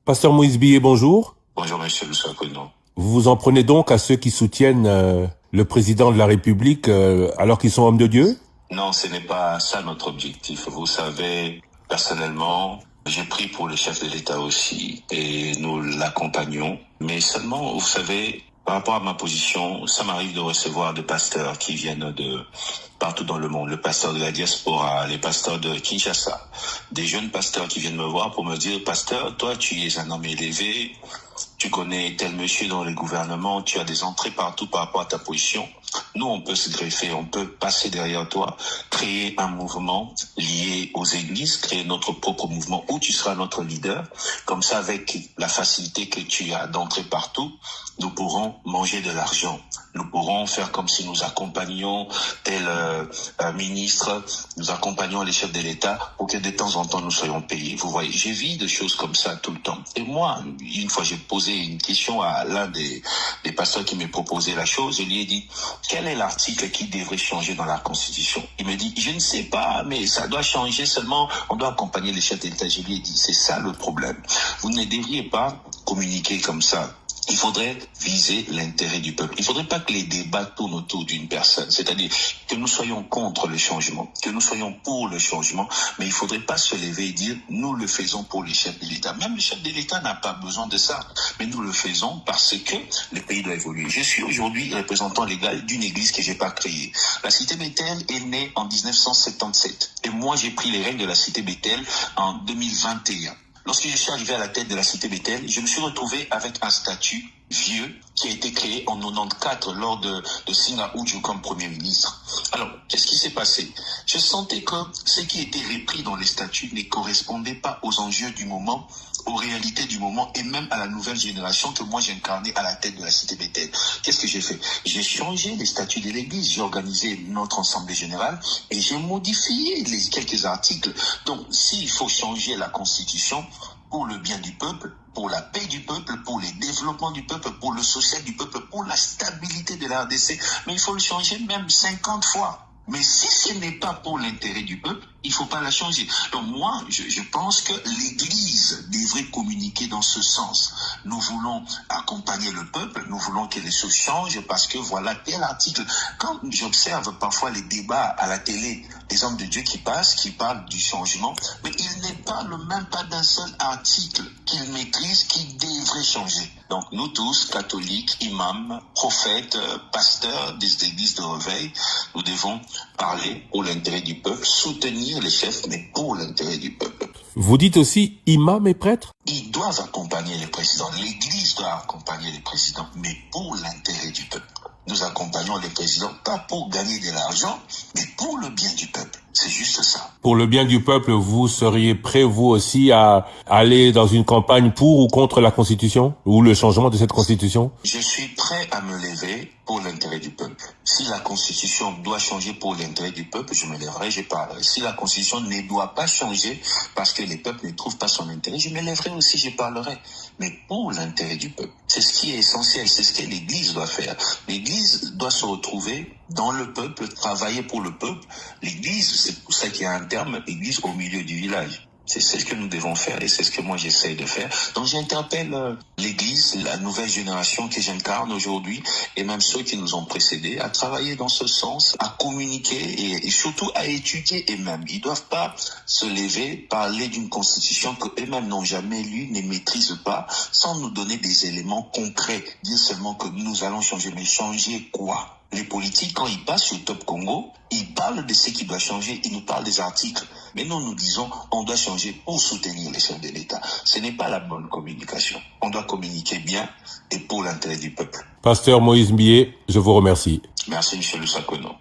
Pasteur Moïse Billet, bonjour. Bonjour, monsieur Lussakono. Vous vous en prenez donc à ceux qui soutiennent le président de la République alors qu'ils sont hommes de Dieu? Non, ce n'est pas ça notre objectif. Vous savez, personnellement, j'ai pris pour le chef de l'État aussi et nous l'accompagnons. Mais seulement, vous savez, par rapport à ma position, ça m'arrive de recevoir des pasteurs qui viennent de partout dans le monde, le pasteur de la diaspora, les pasteurs de Kinshasa, des jeunes pasteurs qui viennent me voir pour me dire, pasteur, toi tu es un homme élevé, tu connais tel monsieur dans le gouvernement, tu as des entrées partout par rapport à ta position. Nous, on peut se greffer, on peut passer derrière toi, créer un mouvement lié aux églises, créer notre propre mouvement où tu seras notre leader. Comme ça, avec la facilité que tu as d'entrer partout, nous pourrons manger de l'argent. Nous pourrons faire comme si nous accompagnions tel ministre, nous accompagnons les chefs de l'État pour que de temps en temps nous soyons payés. Vous voyez, j'ai vu des choses comme ça tout le temps. Et moi, une fois j'ai posé une question à l'un des pasteurs qui m'a proposé la chose, je lui ai dit, quel est l'article qui devrait changer dans la Constitution? Il me dit, je ne sais pas, mais ça doit changer seulement, on doit accompagner les chefs de l'État. Je lui ai dit, c'est ça le problème. Vous ne devriez pas communiquer comme ça. Il faudrait viser l'intérêt du peuple. Il ne faudrait pas que les débats tournent autour d'une personne. C'est-à-dire que nous soyons contre le changement, que nous soyons pour le changement, mais il ne faudrait pas se lever et dire nous le faisons pour les chefs de l'État. Même le chef de l'État n'a pas besoin de ça, mais nous le faisons parce que le pays doit évoluer. Je suis aujourd'hui représentant légal d'une église que je n'ai pas créée. La cité Bethel est née en 1977 et moi j'ai pris les règnes de la cité Bethel en 2021. Lorsque je suis arrivé à la tête de la cité Bethel, je me suis retrouvé avec un statut vieux qui a été créé en 94 lors de Singa Oudjou comme Premier ministre. Alors, qu'est-ce qui s'est passé? Je sentais que ce qui était repris dans les statuts ne correspondait pas aux enjeux du moment, aux réalités du moment et même à la nouvelle génération que moi j'incarnais à la tête de la cité Bethel. Qu'est-ce que j'ai fait? J'ai changé les statuts de l'église, j'ai organisé notre assemblée générale et j'ai modifié quelques articles. Donc, s'il faut changer la constitution, pour le bien du peuple, pour la paix du peuple, pour le développement du peuple, pour le social du peuple, pour la stabilité de la RDC. Mais il faut le changer même 50 fois. Mais si ce n'est pas pour l'intérêt du peuple, il ne faut pas la changer. Donc moi, je pense que l'Église devrait communiquer dans ce sens. Nous voulons accompagner le peuple, nous voulons que les choses changent parce que voilà tel article. Quand j'observe parfois les débats à la télé, des hommes de Dieu qui passent, qui parlent du changement, mais ils ne parlent même pas d'un seul article qu'ils maîtrisent qui devrait changer. Donc nous tous, catholiques, imams, prophètes, pasteurs des églises de réveil, nous devons parler pour l'intérêt du peuple, soutenir les chefs, mais pour l'intérêt du peuple. Vous dites aussi imams et prêtres? Ils doivent accompagner les présidents. L'Église doit accompagner les présidents, mais pour l'intérêt du peuple. Nous accompagnons les présidents, pas pour gagner de l'argent, mais pour le bien du peuple. C'est juste ça. Pour le bien du peuple, vous seriez prêt, vous aussi, à aller dans une campagne pour ou contre la Constitution ou le changement de cette Constitution? Je suis prêt à me lever pour l'intérêt du peuple. Si la Constitution doit changer pour l'intérêt du peuple, je me lèverai, je parlerai. Si la Constitution ne doit pas changer parce que les peuples ne trouvent pas son intérêt, je me lèverai aussi, je parlerai. Mais pour l'intérêt du peuple. C'est ce qui est essentiel, c'est ce que l'Église doit faire. L'Église doit se retrouver dans le peuple, travailler pour le peuple. L'Église, c'est pour ça qu'il y a un terme, Église au milieu du village. C'est ce que nous devons faire et c'est ce que moi j'essaye de faire. Donc j'interpelle l'Église, la nouvelle génération que j'incarne aujourd'hui et même ceux qui nous ont précédés à travailler dans ce sens, à communiquer et surtout à étudier eux-mêmes. Ils ne doivent pas se lever, parler d'une constitution qu'eux-mêmes n'ont jamais lue, ne maîtrisent pas, sans nous donner des éléments concrets. Dire seulement que nous allons changer, mais changer quoi? Les politiques, quand ils passent sur Top Congo, ils parlent de ce qui doit changer, ils nous parlent des articles. Mais nous disons, on doit changer pour soutenir les chefs de l'État. Ce n'est pas la bonne communication. On doit communiquer bien et pour l'intérêt du peuple. Pasteur Moïse Billet, je vous remercie. Merci, M. Lussakono.